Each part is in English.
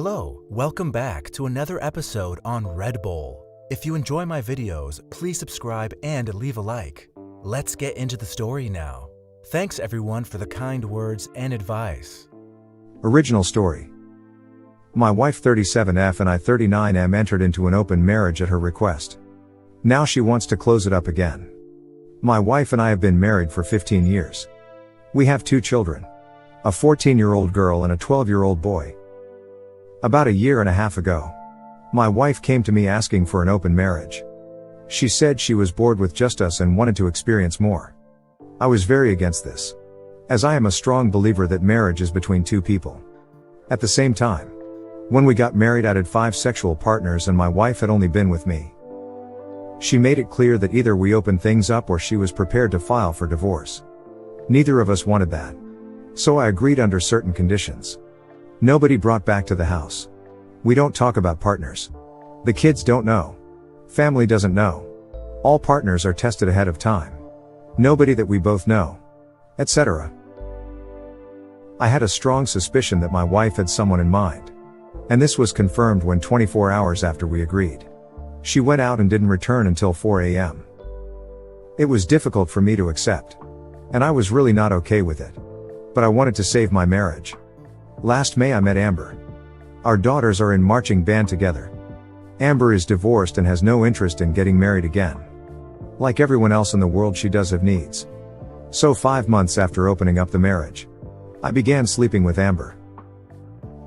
Hello, welcome back to another episode on Red Bull. If you enjoy my videos, please subscribe and leave a like. Let's get into the story now. Thanks everyone for the kind words and advice. Original story. My wife 37F and I 39M entered into an open marriage at her request. Now she wants to close it up again. My wife and I have been married for 15 years. We have 2 children, a 14-year-old girl and a 12-year-old boy. About a year and a half ago, my wife came to me asking for an open marriage. She said she was bored with just us and wanted to experience more. I was very against this, as I am a strong believer that marriage is between 2 people. At the same time, when we got married I had 5 sexual partners and my wife had only been with me. She made it clear that either we opened things up or she was prepared to file for divorce. Neither of us wanted that. So I agreed under certain conditions. Nobody brought back to the house. We don't talk about partners. The kids don't know. Family doesn't know. All partners are tested ahead of time. Nobody that we both know. Etc. I had a strong suspicion that my wife had someone in mind. And this was confirmed when 24 hours after we agreed, she went out and didn't return until 4 a.m. It was difficult for me to accept. And I was really not okay with it. But I wanted to save my marriage. Last May I met Amber. Our daughters are in marching band together. Amber is divorced and has no interest in getting married again. Like everyone else in the world, she does have needs. So 5 months after opening up the marriage, I began sleeping with Amber.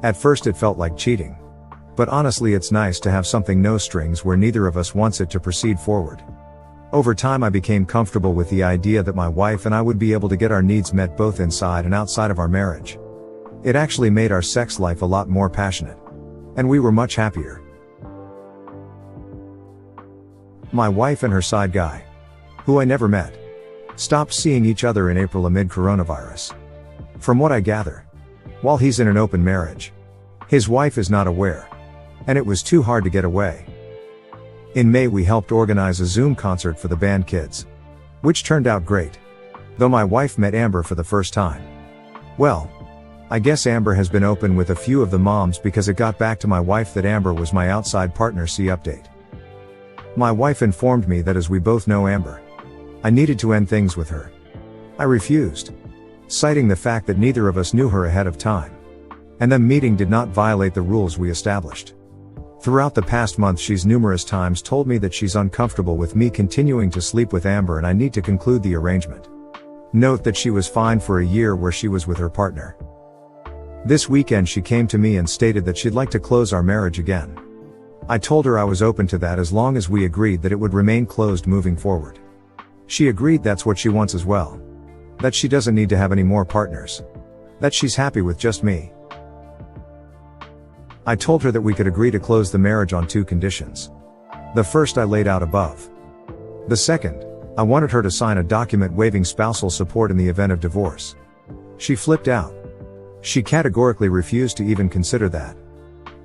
At first it felt like cheating. But honestly it's nice to have something no strings where neither of us wants it to proceed forward. Over time I became comfortable with the idea that my wife and I would be able to get our needs met both inside and outside of our marriage. It actually made our sex life a lot more passionate. And we were much happier. My wife and her side guy, who I never met, stopped seeing each other in April amid coronavirus. From what I gather, while he's in an open marriage, his wife is not aware. And it was too hard to get away. In May we helped organize a Zoom concert for the band kids, which turned out great. Though my wife met Amber for the first time. Well, I guess Amber has been open with a few of the moms because it got back to my wife that Amber was my outside partner. See update. My wife informed me that as we both know Amber, I needed to end things with her. I refused, citing the fact that neither of us knew her ahead of time. And the meeting did not violate the rules we established. Throughout the past month she's numerous times told me that she's uncomfortable with me continuing to sleep with Amber and I need to conclude the arrangement. Note that she was fine for a year where she was with her partner. This weekend she came to me and stated that she'd like to close our marriage again. I told her I was open to that as long as we agreed that it would remain closed moving forward. She agreed that's what she wants as well. That she doesn't need to have any more partners. That she's happy with just me. I told her that we could agree to close the marriage on 2 conditions. The first I laid out above. The second, I wanted her to sign a document waiving spousal support in the event of divorce. She flipped out. She categorically refused to even consider that.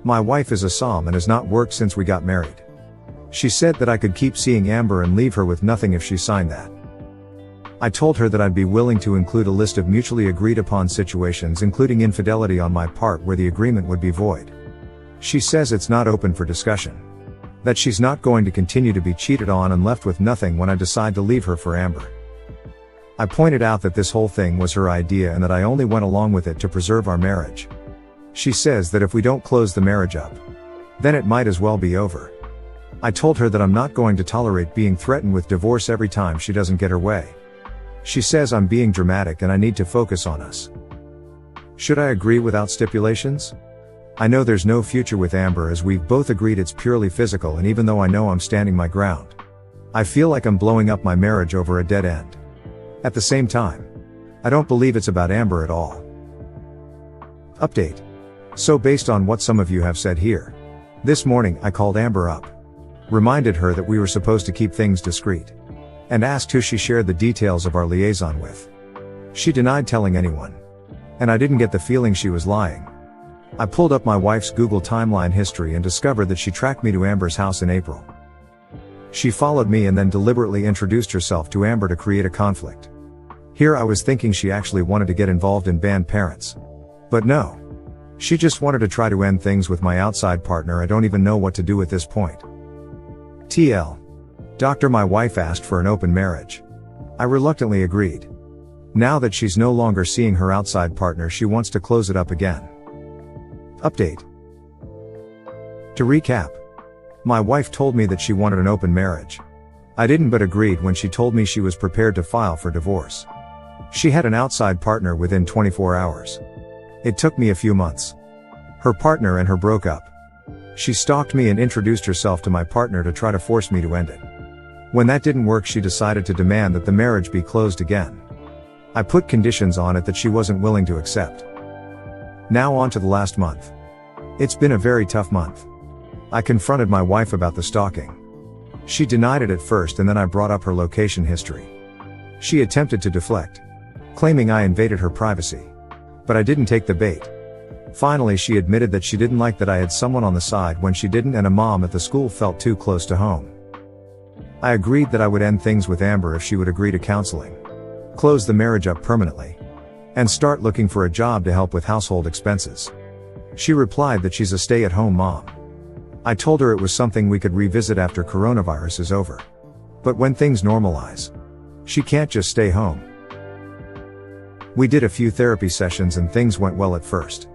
My wife is a Psalm and has not worked since we got married. She said that I could keep seeing Amber and leave her with nothing if she signed that. I told her that I'd be willing to include a list of mutually agreed upon situations including infidelity on my part where the agreement would be void. She says it's not open for discussion. That she's not going to continue to be cheated on and left with nothing when I decide to leave her for Amber. I pointed out that this whole thing was her idea and that I only went along with it to preserve our marriage. She says that if we don't close the marriage up, then it might as well be over. I told her that I'm not going to tolerate being threatened with divorce every time she doesn't get her way. She says I'm being dramatic and I need to focus on us. Should I agree without stipulations? I know there's no future with Amber as we've both agreed it's purely physical, and even though I know I'm standing my ground, I feel like I'm blowing up my marriage over a dead end. At the same time, I don't believe it's about Amber at all. Update. So based on what some of you have said here, this morning I called Amber up, reminded her that we were supposed to keep things discreet, and asked who she shared the details of our liaison with. She denied telling anyone. And I didn't get the feeling she was lying. I pulled up my wife's Google timeline history and discovered that she tracked me to Amber's house in April. She followed me and then deliberately introduced herself to Amber to create a conflict. Here I was thinking she actually wanted to get involved in band parents. But no. She just wanted to try to end things with my outside partner. I don't even know what to do at this point. TL. Doctor, my wife asked for an open marriage. I reluctantly agreed. Now that she's no longer seeing her outside partner, she wants to close it up again. Update. To recap, my wife told me that she wanted an open marriage. I didn't, but agreed when she told me she was prepared to file for divorce. She had an outside partner within 24 hours. It took me a few months. Her partner and her broke up. She stalked me and introduced herself to my partner to try to force me to end it. When that didn't work, she decided to demand that the marriage be closed again. I put conditions on it that she wasn't willing to accept. Now on to the last month. It's been a very tough month. I confronted my wife about the stalking. She denied it at first, and then I brought up her location history. She attempted to deflect, claiming I invaded her privacy. But I didn't take the bait. Finally, she admitted that she didn't like that I had someone on the side when she didn't, and a mom at the school felt too close to home. I agreed that I would end things with Amber if she would agree to counseling, close the marriage up permanently, and start looking for a job to help with household expenses. She replied that she's a stay-at-home mom. I told her it was something we could revisit after coronavirus is over. But when things normalize, she can't just stay home. We did a few therapy sessions and things went well at first.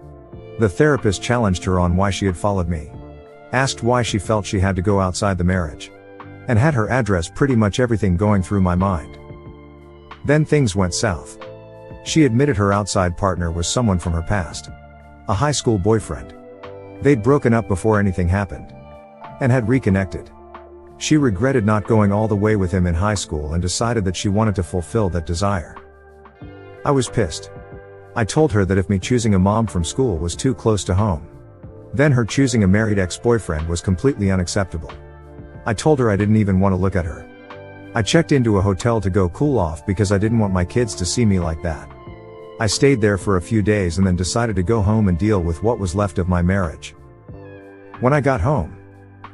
The therapist challenged her on why she had followed me, asked why she felt she had to go outside the marriage, and had her address pretty much everything going through my mind. Then things went south. She admitted her outside partner was someone from her past, a high school boyfriend. They'd broken up before anything happened, and had reconnected. She regretted not going all the way with him in high school and decided that she wanted to fulfill that desire. I was pissed. I told her that if me choosing a mom from school was too close to home, then her choosing a married ex-boyfriend was completely unacceptable. I told her I didn't even want to look at her. I checked into a hotel to go cool off because I didn't want my kids to see me like that. I stayed there for a few days and then decided to go home and deal with what was left of my marriage. When I got home,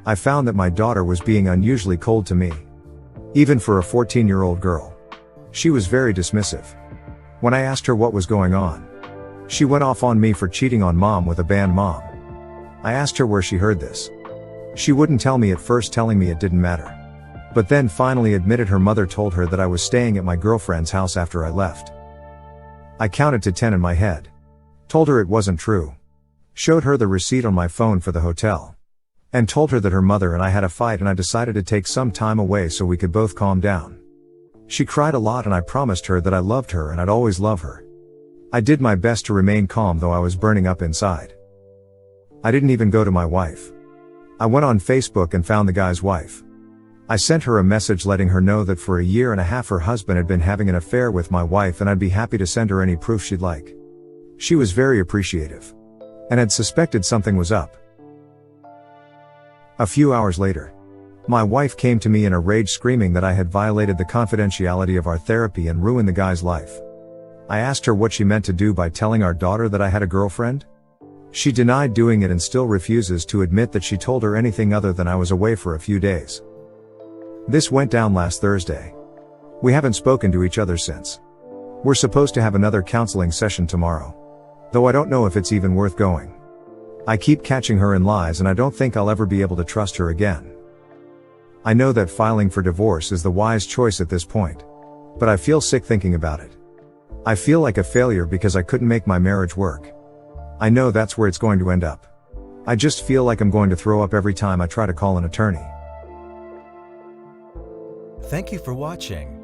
I found that my daughter was being unusually cold to me. Even for a 14-year-old girl. She was very dismissive. When I asked her what was going on, she went off on me for cheating on mom with a band mom. I asked her where she heard this. She wouldn't tell me at first, telling me it didn't matter. But then finally admitted her mother told her that I was staying at my girlfriend's house after I left. I counted to 10 in my head. Told her it wasn't true. Showed her the receipt on my phone for the hotel. And told her that her mother and I had a fight and I decided to take some time away so we could both calm down. She cried a lot and I promised her that I loved her and I'd always love her. I did my best to remain calm, though I was burning up inside. I didn't even go to my wife. I went on Facebook and found the guy's wife. I sent her a message letting her know that for a year and a half her husband had been having an affair with my wife and I'd be happy to send her any proof she'd like. She was very appreciative, and had suspected something was up. A few hours later, my wife came to me in a rage, screaming that I had violated the confidentiality of our therapy and ruined the guy's life. I asked her what she meant to do by telling our daughter that I had a girlfriend. She denied doing it and still refuses to admit that she told her anything other than I was away for a few days. This went down last Thursday. We haven't spoken to each other since. We're supposed to have another counseling session tomorrow, though I don't know if it's even worth going. I keep catching her in lies and I don't think I'll ever be able to trust her again. I know that filing for divorce is the wise choice at this point, but I feel sick thinking about it. I feel like a failure because I couldn't make my marriage work. I know that's where it's going to end up. I just feel like I'm going to throw up every time I try to call an attorney. Thank you for watching.